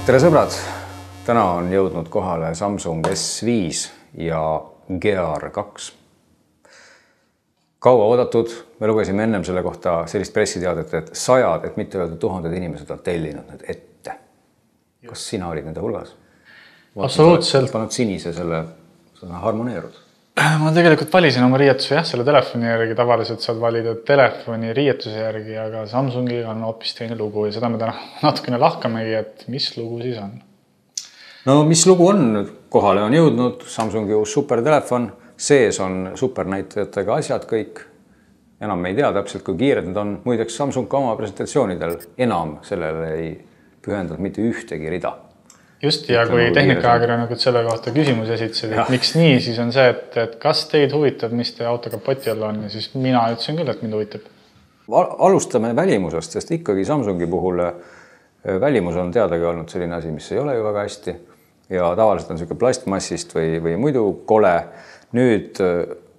Tere sõbrad! Täna on jõudnud kohale Samsung S5 ja Gear 2. Kaua oodatud, me lugesime ennem selle kohta sellist pressiteadet, et sajad, et mitte öelda tuhanded inimesed on tellinud need ette. Kas sina olid nende hulgas? Absoluutselt. Pannud sinise selle harmoneerud. Ma tegelikult valisin oma riietuse selle telefoni järgi. Tavaliselt saad valida telefoni riietuse järgi, aga Samsungiga on hoopis teine lugu ja seda me täna natukene lahkamegi, et mis lugu siis on? No mis lugu on? Kohale on jõudnud Samsungi uus supertelefon. Sees on supernäitajatega asjad kõik. Enam me ei tea täpselt, kui kiired need on. Muideks Samsung ka oma presentatsioonidel enam sellele ei pühendanud mitte ühtegi rida. Just, ja kui tehnikaajakirjanikud selle kohta küsimusi esitasid, et miks nii, siis on see, et kas teid huvitab, mis te auto kapoti all on, ja siis mina ütlesin küll, et mind huvitab. Alustame välimusest, sest ikkagi Samsungi puhul välimus on teadagi olnud selline asi, mis ei ole ju väga hästi ja tavaliselt on selline plastmassist või muidu kole. Nüüd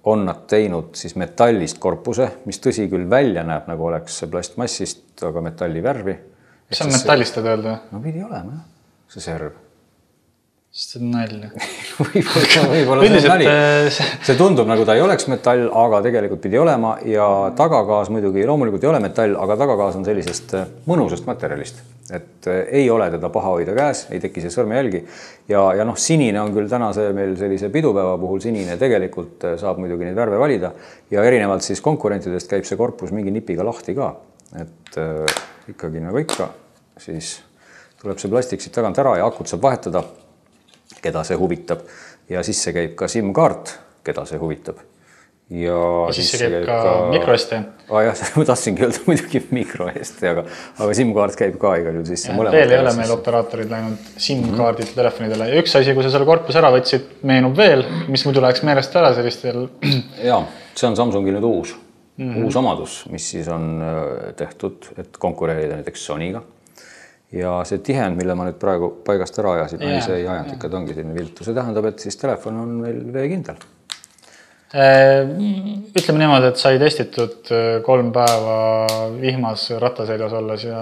on nad teinud siis metallist korpuse, mis tõsi küll välja näeb, nagu oleks plastmassist, aga metalli värvi. Mis on metallist öelda? No pidi olema, see serv. See on nalja. Võib-olla see on nali. See tundub nagu ta ei oleks metall, aga tegelikult pidi olema ja tagagaas muidugi loomulikult ei ole metall, aga tagagaas on sellisest mõnusast materjalist. Et ei ole teda paha hoida käes, ei teki see sõrmejälgi ja sinine on küll täna meil sellise pidupäeva puhul sinine, tegelikult saab muidugi neid värve valida ja erinevalt siis konkurentidest käib see korpus mingi nipiga lahti ka, et ikkagi nagu ikka siis tuleb see plastik siit tagant ära ja akut saab vahetada, keda see huvitab ja siis see käib ka SIM-kaart, keda see huvitab. Ja siis see käib ka mikro-SD. Jah, ma tahtsingi öelda muidugi mikro-SD, aga SIM-kaart käib ka igal juhul sisse. Veel ei ole meil operaatorid läinud SIM-kaardid telefonidele. Ja üks asi, kui sa selle korpus ära võtsid, meenub veel, mis muidu läheks meelest ära sellistel... Ja, see on Samsungil nüüd uus omadus, mis siis on tehtud, et konkureerida näiteks Sonyga. Ja see tihend, mille ma nüüd praegu paigast ära ajasid, see ei ajanud ikka, ongi selline viltu. See tähendab, et siis telefon on veel veekindel. Ütleme niimoodi, et sai testitud 3 päeva vihmas rattaseljas olles ja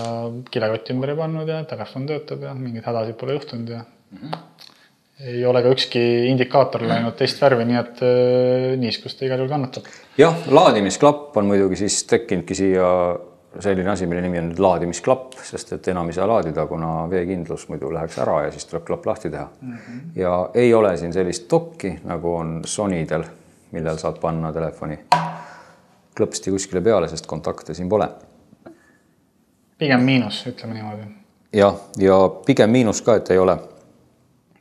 kilekott ümber ei pannud ja telefon töötab ja mingid hädasid pole juhtunud ja ei ole ka ükski indikaator läinud teist värvi, nii et niiskust igal juhul kannatab. Jah, laadimisklapp on muidugi siis tekkinudki siia selline asi, mille nimi on nüüd laadimisklapp, sest et enam ei saa laadida, kuna veekindlus muidu läheks ära ja siis tuleb klapp lahti teha. Ja ei ole siin sellist dokki, nagu on Sonydel, millel saad panna telefoni klõpsti kuskile peale, sest kontakte siin pole. Pigem miinus, ütleme niimoodi. Ja pigem miinus ka, et ei ole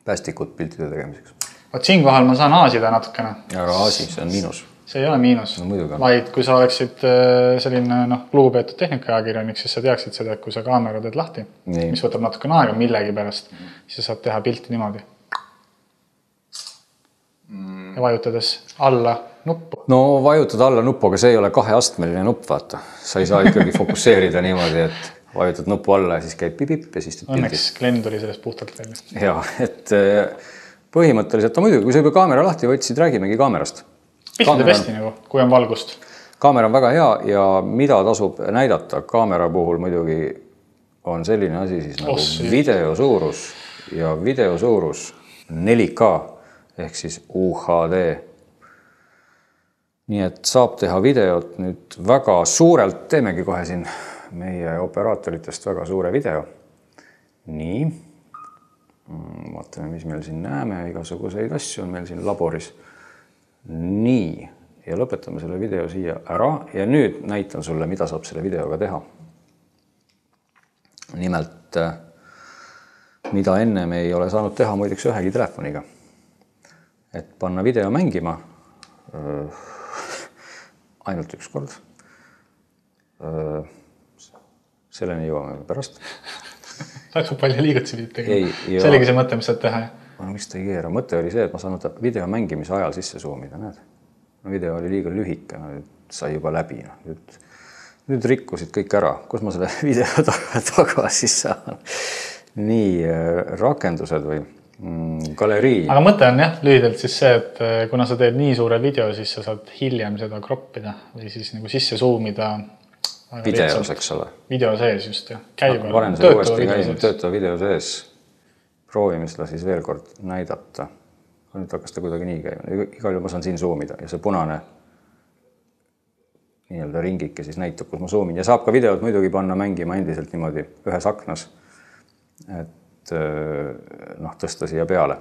päästikut piltide tegemiseks. Vaat siin kohal ma saan aasida natukene. Aga aasi, see on miinus. See ei ole miinus, vaid kui sa oleksid selline lugupeetud tehnikaajakirjanik, siis sa teaksid seda, et kui sa kaamera teed lahti, mis võtab natukene aega millegi pärast, siis sa saad teha pilti niimoodi. Ja vajutades alla nuppu. No vajutad alla nuppu, aga see ei ole 2-astmeline nupp, vaata. Sa ei saa ikkagi fokusseerida niimoodi, et vajutad nuppu alla ja siis käib pipip ja siis teed pildi. Õnneks Glenn tuli sellest puhtalt välja. Ja, et põhimõtteliselt on muidugi, kui sa juba kaamera lahti võtsid, räägimegi kaamerast. Piltide pesti nagu, kui on valgust. Kaamera on väga hea ja mida tasub näidata kaamera puhul muidugi on selline asi siis nagu videosuurus ja videosuurus 4K ehk siis UHD. Nii et saab teha videot nüüd väga suurelt, teemegi kohe siin meie operaatoritest väga suure video. Nii, vaatame, mis meil siin näeme, igasuguseid asju on meil siin laboris. Nii, ja lõpetame selle video siia ära ja nüüd näitan sulle, mida saab selle videoga teha. Nimelt, mida enne me ei ole saanud teha muideks ühegi telefoniga. Et panna video mängima ainult üks kord. Selleni jõuame pärast. Väga palju liigutsi pidid tegema. See oligi see mõte, mis saad teha. Miks ta ei keera? Mõte oli see, et ma saan video mängimise ajal sisse zoomida. Näed? Video oli liiga lühike, sai juba läbi. Nüüd rikkusid kõik ära. Kus ma selle video tagasi saan? Nii, rakendused või galerii. Aga mõte on lühidalt siis see, et kuna sa teed nii suure video, siis sa saad hiljem seda kroppida või siis nagu sisse zoomida. Videos, eks ole? Video sees just. Varem see uuesti käinud töötava video sees. proovime seda siis veel kord näidata. Nüüd hakkas ta kuidagi nii käima. Igal juhul ma saan siin zoomida ja see punane nii-öelda ringike siis näitab, kus ma zoomin. Ja saab ka videot muidugi panna mängima endiselt niimoodi ühes aknas, et tõsta siia peale.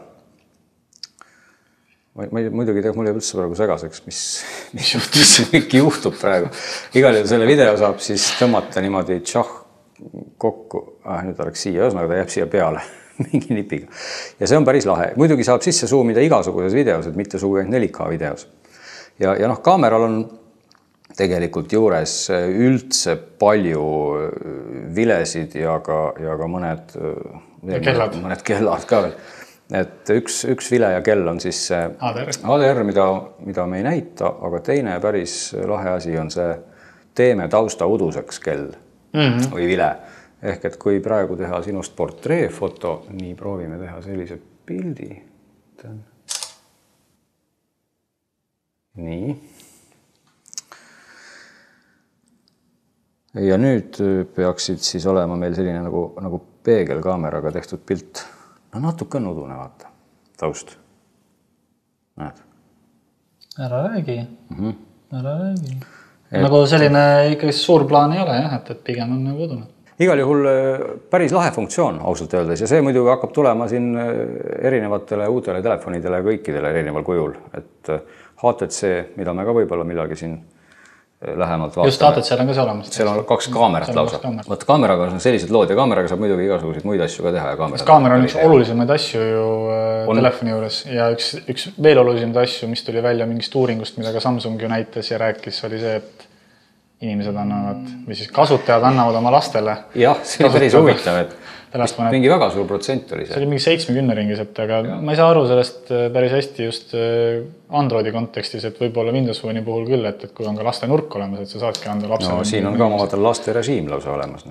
Muidugi teeb mulle üldse praegu segaseks, mis juhtub praegu. Igal juhul selle video saab siis tõmmata niimoodi kokku. Nüüd oleks siia, ühesõnaga ta jääb siia peale mingi nipiga. Ja see on päris lahe. Muidugi saab sisse zoomida igasuguses videos, et mitte sugu 4K videos. Ja kaameral on tegelikult juures üldse palju vilesid ja ka mõned kellad ka veel. Et üks vile ja kell on siis ADR, mida me ei näita, aga teine päris lahe asi on see teeme tausta uduseks kell või vile. Ehk et kui praegu teha sinust portreefoto, nii proovime teha sellise pildi. Nii. Ja nüüd peaksid siis olema meil selline nagu peegelkaameraga tehtud pilt. No natuke on udune, vaata. Taust. Näed? Ära räägi. Ära räägi. Nagu selline ikkagi suur plaan ei ole, jah, et pigem on nagu udune. Igal juhul päris lahe funktsioon ausalt öeldes ja see muidugi hakkab tulema siin erinevatele uutele telefonidele kõikidele erineval kujul. Et HTC, mida me ka võib-olla millalgi siin lähemalt vaatame. Just HTC on ka see olemas. Seal on 2 kaamerat lausa. Vaat kaameraga on sellised lood ja kaameraga saab muidugi igasuguseid muid asju ka teha. Kaamera on üks olulisemaid asju ju telefoni juures ja üks veel olulisemaid asju, mis tuli välja mingist uuringust, mida ka Samsung ju näitas ja rääkis, oli see, et inimesed annavad, või siis kasutajad annavad oma lastele. Jah, see oli päris huvitav, et mingi väga suur protsent oli see. See oli mingi 70 ringis, aga ma ei saa aru sellest päris hästi just Androidi kontekstis, et võib-olla Windows Phone'i puhul küll, et kui on ka laste nurk olemas, et sa saadki anda lapsele. No siin on ka ma vaatan laste režiim lausa olemas.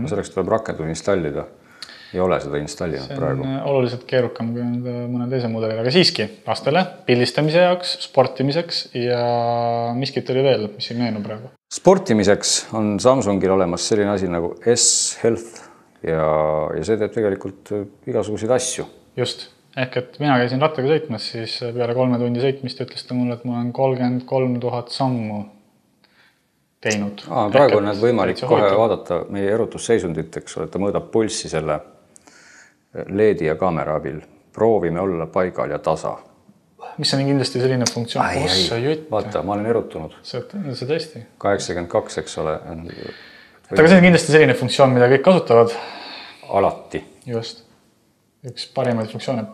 Selleks tuleb rakendus installida. Ei ole seda installinud praegu. See on oluliselt keerukam kui mõne teise mudelile, aga siiski lastele pildistamise jaoks, sportimiseks ja miskit oli veel, mis ei meenu praegu. Sportimiseks on Samsungil olemas selline asi nagu S-Health ja see teeb tegelikult igasuguseid asju. Just. Ehk et mina käisin rattaga sõitmas, siis peale 3 tundi sõitmist ütles ta mulle, et ma olen 33 000 sammu teinud. Praegu on need võimalik kohe vaadata meie erutusseisundit, eks ole, ta mõõdab pulssi selle LED ja kaamera abil. Proovime olla paigal ja tasa. Mis on kindlasti selline funktsioon? Vaata, ma olen erutunud. See tõesti. 82, eks ole. Aga see on kindlasti selline funktsioon, mida kõik kasutavad. Alati. Just. Üks parimaid funktsioone.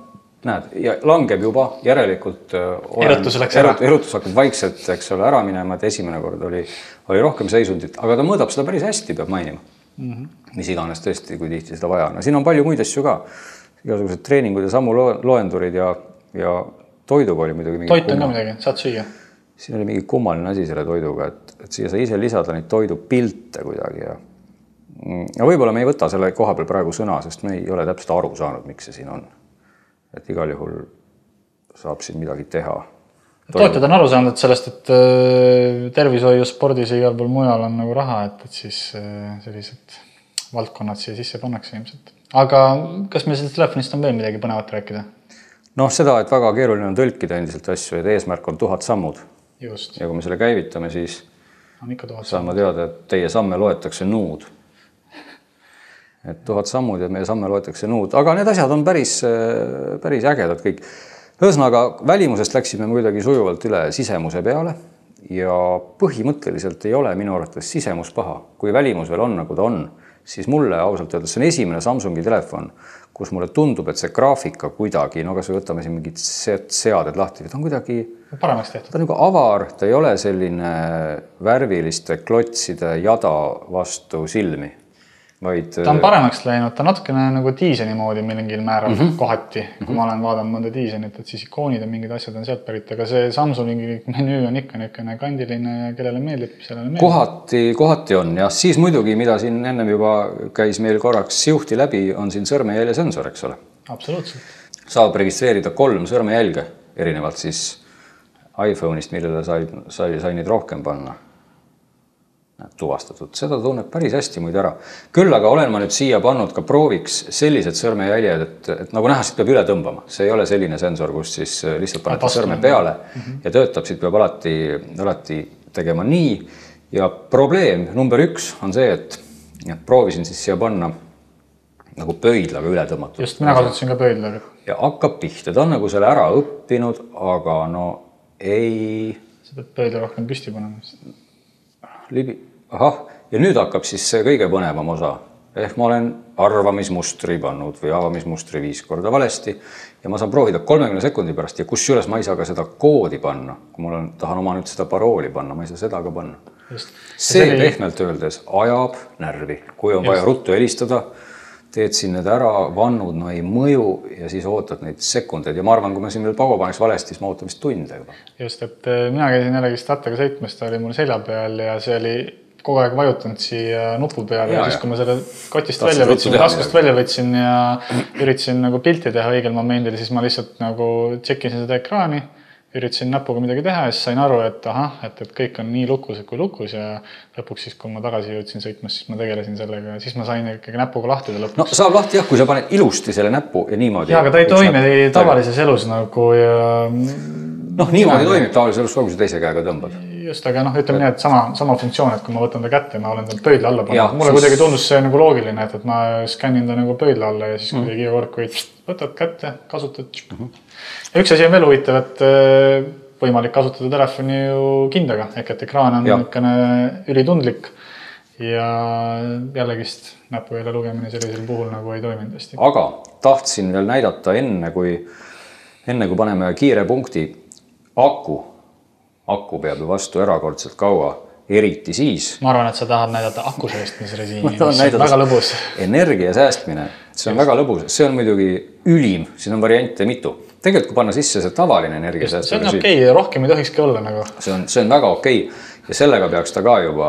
Näed, ja langeb juba järelikult. Erutus läks ära. Erutus hakkab vaikselt, eks ole, ära minema, et esimene kord oli rohkem seisundit, aga ta mõõdab seda päris hästi, peab mainima. Mis iganes tõesti, kui tihti seda vaja on. Siin on palju muid asju ka. Igasugused treeningud ja sammu loendurid ja toiduga oli muidugi mingi toit on ka midagi, saad süüa. Siin oli mingi kummaline asi selle toiduga, et siia sa ise lisada neid toidupilte kuidagi. Ja võib-olla me ei võta selle koha peal praegu sõna, sest me ei ole täpselt aru saanud, miks see siin on. Et igal juhul saab siin midagi teha. Tootjad on aru saanud, et sellest, et tervishoiu spordis ja igal pool mujal on nagu raha, et siis sellised valdkonnad siia sisse pannakse ilmselt. Aga kas meil sellest telefonist on veel midagi põnevat rääkida? Noh, seda, et väga keeruline on tõlkida endiselt asju, et eesmärk on 1000 sammud. Just. Ja kui me selle käivitame, siis saan ma teada, et teie samme loetakse nuud. Et 1000 sammud ja meie samme loetakse nuud. Aga need asjad on päris ägedad kõik. Ühesõnaga, välimusest läksime kuidagi sujuvalt üle sisemuse peale ja põhimõtteliselt ei ole minu arvates sisemus paha. Kui välimus veel on, nagu ta on, siis mulle ausalt öeldes see on esimene Samsungi telefon, kus mulle tundub, et see graafika kuidagi, no kas või võtame siin mingid seaded lahti, ta on kuidagi paremaks tehtud. Ta on nagu avar, ta ei ole selline värviliste klotside jada vastu silmi. Ta on paremaks läinud, ta natukene nagu diiseni moodi mingil määral kohati, kui ma olen vaadanud mõnda diisenit, et siis ikoonid ja mingid asjad on sealt pärit, aga see Samsungi menüü on ikka niisugune kandiline ja kellele meeldib, sellele meeldib. Kohati on, jah. Siis muidugi, mida siin ennem juba käis meil korraks juhti läbi, on siin sõrmejälje sensor, eks ole. Absoluutselt. Saab registreerida 3 sõrmejälge, erinevalt siis iPhone'ist, millele sai neid rohkem panna. tuvastatud. Seda tunneb päris hästi muid ära. Küll aga olen ma nüüd siia pannud ka prooviks sellised sõrmejäljed, et nagu näha, siit peab üle tõmbama. See ei ole selline sensor, kus siis lihtsalt panete sõrme peale ja töötab, siit peab alati tegema nii. Ja probleem number 1 on see, et proovisin siis siia panna nagu pöidlaga üle tõmmatud. Just, mina kasutasin ka pöidlaga. Ja hakkab pihta. Ta on nagu selle ära õppinud, aga no ei... Sa pead pöidla rohkem püsti panema. Ahah, ja nüüd hakkab siis see kõige põnevam osa. Ehk ma olen arvamismustri pannud või avamismustri 5 korda valesti ja ma saan proovida 30 sekundi pärast ja kus üles ma ei saa ka seda koodi panna. Kui ma tahan oma nüüd seda parooli panna, ma ei saa seda ka panna. See pehmelt öeldes ajab närvi. Kui on vaja ruttu helistada, teed siin need ära, vannud, no ei mõju ja siis ootad neid sekundeid. Ja ma arvan, kui ma siin veel Pago paneks valesti, siis ma ootan vist tunde juba. Just, et mina käisin jällegi Strattaga sõitmas, ta oli mul selja peal ja see oli kogu aeg vajutanud siia nupu peale ja siis, kui ma selle kotist välja võtsin, taskust välja võtsin ja üritasin nagu pilti teha õigel momendil, siis ma lihtsalt nagu tšekkisin seda ekraani, üritasin näpuga midagi teha ja siis sain aru, et et kõik on nii lukus kui lukus ja lõpuks siis, kui ma tagasi jõudsin sõitmas, siis ma tegelesin sellega ja siis ma sain ikkagi näpuga lahti lõpuks. No saab lahti jah, kui sa paned ilusti selle näpu ja niimoodi. Ja, aga ta ei toimi tavalises elus nagu ja... niimoodi toimib tavalises elus, kui sa teise käega tõmbad. Just, aga ütleme nii, et sama funktsioon, et kui ma võtan ta kätte, ma olen ta pöidla alla pannud. Mulle kuidagi tundus see nagu loogiline, et ma skännin ta nagu pöidla alla ja siis kuidagi iga kord, kui võtad kätte, kasutad. Ja üks asi on veel huvitav, et võimalik kasutada telefoni ju kindaga, ehk et ekraan on niisugune ülitundlik ja jällegist näpukeele lugemine sellisel puhul nagu ei toiminud hästi. Aga tahtsin veel näidata enne, kui paneme kiire punkti Aku peab ju vastu erakordselt kaua, eriti siis. Ma arvan, et sa tahad näidata aku säästmisrežiimi, mis on väga lõbus. Energia säästmine, see on väga lõbus. See on muidugi ülim, siin on variante mitu. Tegelikult, kui panna sisse see tavaline energia säästmisrežiim. See on okei, rohkem ei tohikski olla nagu. See on väga okei ja sellega peaks ta ka juba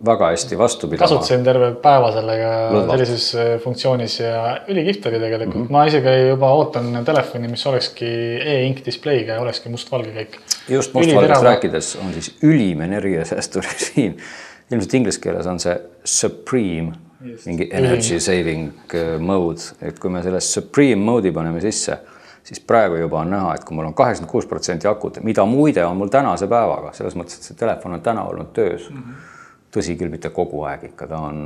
väga hästi vastu pidama. Kasutasin terve päeva sellega sellises funktsioonis ja ülikihta oli tegelikult. Ma isegi juba ootan telefoni, mis olekski e-ink display'ga ja olekski mustvalge kõik. Just mustvalgest rääkides on siis ülim energiasäästurežiim. Ilmselt inglise keeles on see supreme, mingi energy saving mode. Et kui me selle supreme mode'i paneme sisse, siis praegu juba on näha, et kui mul on 86% akut, mida muide on mul tänase päevaga, selles mõttes, et see telefon on täna olnud töös. Tõsi küll, mitte kogu aeg ikka, ta on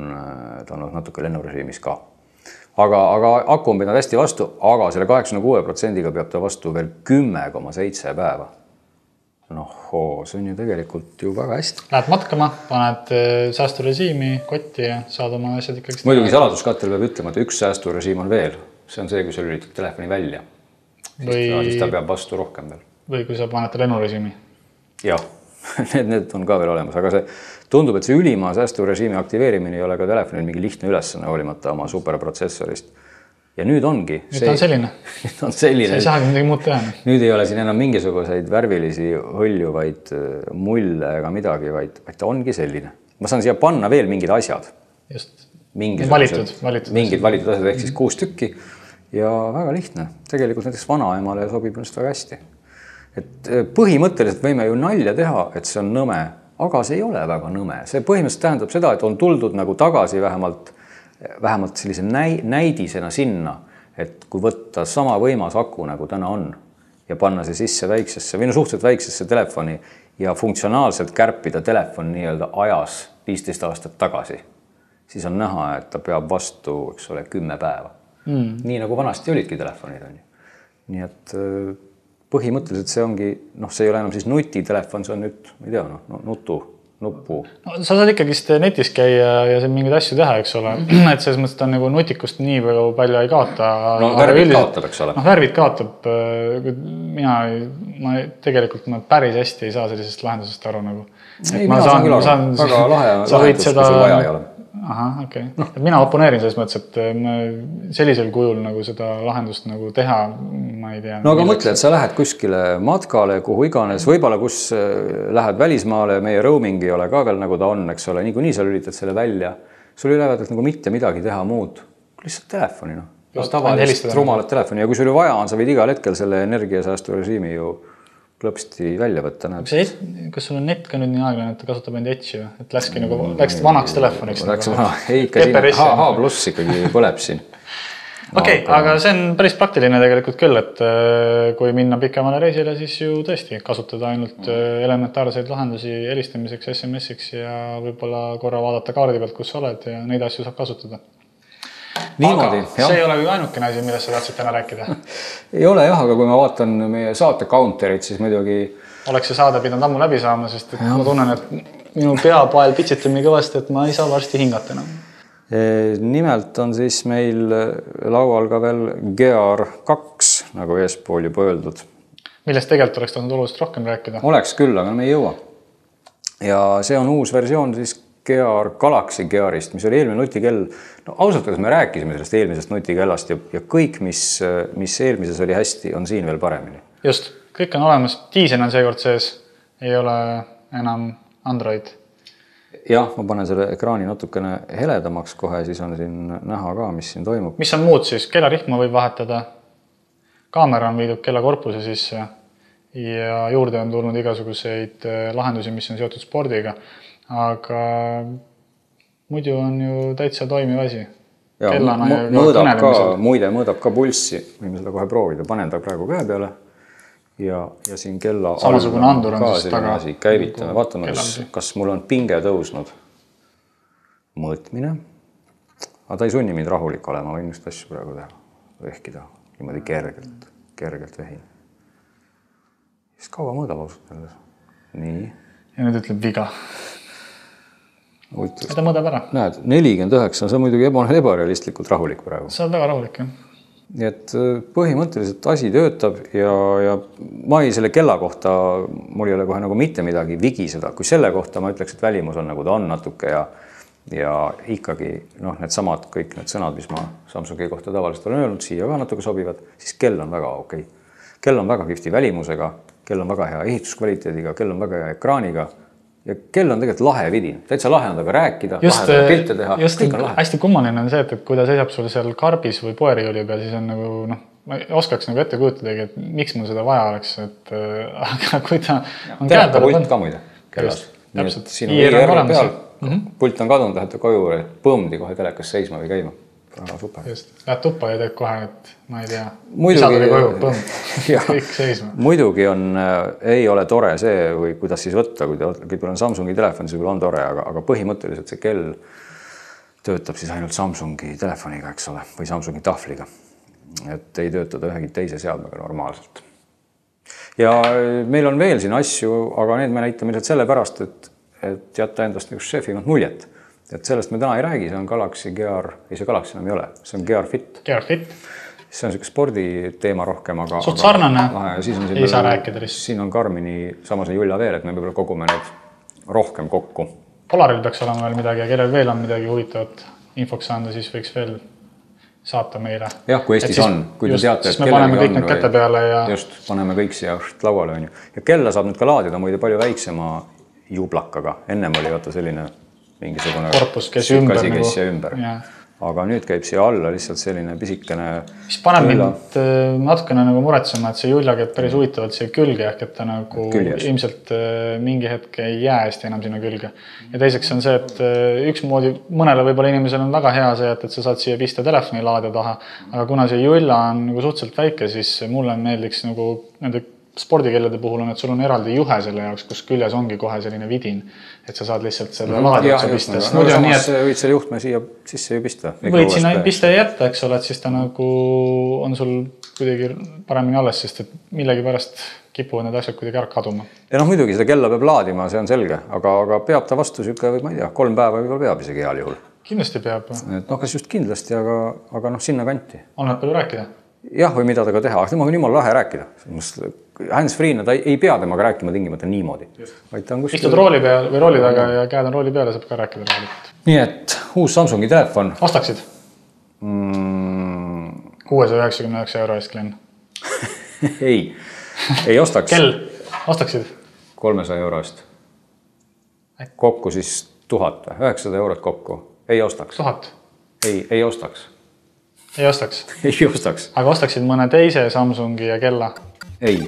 natuke lennurežiimis ka. Aga aku on pidanud hästi vastu, aga selle 86%-ga peab ta vastu veel 10,7 päeva. See on ju tegelikult ju väga hästi. Lähed matkama, paned säästurežiimi, kotti ja saad oma asjad ikkagi... Muidugi saladuskattel peab ütlema, et üks säästurežiim on veel. See on see, kui sa lülitad telefoni välja. Siis ta peab vastu rohkem veel. Või kui sa paned lennurežiimi. Jah, need on ka veel olemas, aga see tundub, et see ülima säästurežiimi aktiveerimine ei ole ka telefonil mingi lihtne ülesanne hoolimata oma superprotsessorist. Ja nüüd ongi. Nüüd on selline. Nüüd on selline. Sa ei saagi midagi muud teha. Nüüd ei ole siin enam mingisuguseid värvilisi hõlju, vaid mulle ega midagi, vaid ta ongi selline. Ma saan siia panna veel mingid asjad. Just. Mingid valitud asjad, ehk siis 6 tükki. Ja väga lihtne. Tegelikult näiteks vanaemale sobib ennast väga hästi. Et põhimõtteliselt võime ju nalja teha, et see on nõme, aga see ei ole väga nõme. See põhimõtteliselt tähendab seda, et on tuldud nagu tagasi vähemalt sellise näidisena sinna, et kui võtta sama võimas aku nagu täna on ja panna see sisse väiksesse või suhteliselt väiksesse telefoni ja funktsionaalselt kärpida telefon nii-öelda ajas 15 aastat tagasi, siis on näha, et ta peab vastu, 10 päeva. Nii nagu vanasti olidki telefonid on ju. Nii et põhimõtteliselt see ongi, see ei ole enam siis nutitelefon, see on nüüd, ma ei tea, nuppu. Sa saad ikkagist netis käia ja siin mingeid asju teha, eks ole. Et selles mõttes ta on nagu nutikust nii palju ei kaota. Värvid kaotab, eks ole. Värvid kaotab. Tegelikult ma päris hästi ei saa sellisest lahendusest aru nagu. Ei, mina saan küll aru. Väga lahe lahendus, kui sul vaja ei ole. Okay. Mina oponeerin selles mõttes, et sellisel kujul nagu seda lahendust nagu teha, ma ei tea. No aga mõtle, et sa lähed kuskile matkale, kuhu iganes, võib-olla kus lähed välismaale, meie roaming ei ole ka veel nagu ta on, eks ole, nii sa lülitad selle välja. Sul ei lähed nagu mitte midagi teha muud, lihtsalt telefoni. Tavalist rumalat telefoni ja kui sul vaja on, sa võid igal hetkel selle energiasäästurežiimi ju klõpsti välja võtta, näed. Kas sul on net ka nüüd nii aeglane, et ta kasutab enda etši või? Et läkski nagu, läksid vanaks telefoniks? Läks ei, ikka siin H+ ikkagi põleb siin. Okei, aga see on päris praktiline tegelikult küll, et kui minna pikemale reisile, siis ju tõesti kasutada ainult elementaarseid lahendusi helistamiseks, SMS-iks ja võib-olla korra vaadata kaardi pealt, kus sa oled ja neid asju saab kasutada. Niimoodi, aga see ei ole ju ainukene asi, millest sa tahtsid täna rääkida. Ei ole jah, aga kui ma vaatan meie saate counterit, siis muidugi... Oleks see saade pidanud ammu läbi saama, sest et ma tunnen, et minu peapael pitsitub nii kõvasti, et ma ei saa varsti hingata enam. Nimelt on siis meil laual ka veel GR2, nagu eespool juba öeldud. Millest tegelikult oleks tahtnud oluliselt rohkem rääkida? Oleks küll, aga me ei jõua. Ja see on uus versioon siis GR Galaxy GR-ist, mis oli eelmine nutikell. No, ausalt, kas me rääkisime sellest eelmisest nutikellast ja kõik, mis eelmises oli hästi, on siin veel paremini. Just, kõik on olemas. Diisen on seekord sees, ei ole enam Android. Jah, ma panen selle ekraani natukene heledamaks kohe, siis on siin näha ka, mis siin toimub. Mis on muud siis? Kellarihma võib vahetada, kaamera on viidud kella korpuse sisse ja juurde on tulnud igasuguseid lahendusi, mis on seotud spordiga. Aga muidu on ju täitsa toimiv asi. Ja, mõõdab ka pulssi, võime seda kohe proovida, panen ta praegu käe peale. Ja siin kella samasugune andur on siis taga käivitame. Vaatame, kas mul on pinge tõusnud. Mõõtmine. Aga ta ei sunni mind rahulik olema, võin just asju praegu teha. Vehkida niimoodi kergelt vehin. Siis kaua mõõdab ausalt. Nii. Ja nüüd ütleb viga. Ta mõõdab ära. Näed, 49, see on muidugi ebarealistlikult rahulik praegu. See on väga rahulik, jah. Nii et põhimõtteliselt asi töötab ja ma ei selle kella kohta, mul ei ole kohe nagu mitte midagi vigiseda, kui selle kohta ma ütleks, et välimus on nagu ta on natuke ja ikkagi need samad kõik need sõnad, mis ma Samsungi kohta tavaliselt olen öelnud, siia ka natuke sobivad, siis kell on väga okei. Kell on väga kihvti välimusega, kell on väga hea ehituskvaliteediga, kell on väga hea ekraaniga. Ja kell on tegelikult lahe vidin. Täitsa lahe on taga rääkida, lahe on pilte teha. Just hästi kummaline on see, et kui ta seisab sul seal karbis või poeriõli peal, siis on nagu, ma oskaks nagu ette kujutadagi, et miks mul seda vaja oleks, et aga kui ta on käed peale pult ka muide kellas. Siin on IR peal, pult on kadunud, lähete koju, põmdi kohe telekas seisma või käima. Väga super. Just, lähed tuppa ja teed kohe, et ma ei tea, isa tuli koju, põmd, kõik seisma. Muidugi ei ole tore see, või kuidas siis võtta, kui teil on Samsungi telefon, siis on tore, aga põhimõtteliselt see kell töötab siis ainult Samsungi telefoniga, eks ole, või Samsungi tahvliga. Et ei töötada ühegi teise seadmega normaalselt. Ja meil on veel siin asju, aga need me näitame lihtsalt selle pärast, et jätta endast üks šefimat muljet. Et sellest me täna ei räägi, see on Galaxy GR, ei see Galaxy enam ei ole, see on GR Fit. GR Fit. See on spordi teema rohkem, aga... Suht sarnane, ei saa rääkida. Siin on Karmini samas Julla veel, et me võib-olla kogume need rohkem kokku. Polaril peaks olema veel midagi ja kellel veel on midagi huvitavat infoks anda, siis võiks veel saata meile. Jah, kui Eestis on, kui te teate, et kellelgi on. Kõik need käte peale ja... Just, paneme kõik siia lauale. Ja kella saab nüüd ka laadida muide palju väiksema jublakaga. Ennem oli vaata selline mingisugune korpus, kes ümber. Aga nüüd käib siia alla lihtsalt selline pisikene... Mis paneb mind natukene nagu muretsema, et see Julla käib päris huvitavalt siia külge, ehk et ta nagu ilmselt mingi hetk ei jää hästi enam sinna külge. Ja teiseks on see, et üks moodi mõnele võib-olla inimesel on väga hea see, et sa saad siia pista telefoni laadija taha, aga kuna see Julla on nagu suhteliselt väike, siis mulle meeldiks nagu nende spordikellade puhul on, et sul on eraldi juhe selle jaoks, kus küljes ongi kohe selline vidin, et sa saad lihtsalt selle laadjatsa pista. Samas võid selle juhtme siia sisse ju pista. Võid sinna pista ja jätta, eks ole, et siis ta nagu on sul kuidagi paremini alles, sest et millegi pärast kipuvad need asjad kuidagi ära kaduma. Ja muidugi seda kella peab laadima, see on selge, aga peab ta vastu süke, ma ei tea, 3 päeva võib-olla peab isegi heal juhul. Kindlasti peab. Kas just kindlasti, aga sinna kanti. On nad palju rääkida? Jah, või mida taga teha. Tema on jumala lahe rääkida. Hands-free, ta ei pea temaga rääkima tingimata niimoodi. Istud rooli peal või rooli taga ja käed on rooli peale, saab ka rääkida rahulikult. Nii et uus Samsungi telefon. Ostaksid? 699 € eest, Glenn. Ei ostaks. Kell, ostaksid? 300 € eest. Kokku siis 1000, 900 € kokku. Ei ostaks. 1000? Ei ostaks. Ei ostaks? Ei ostaks. Aga ostaksid mõne teise Samsungi ja kella? Ei.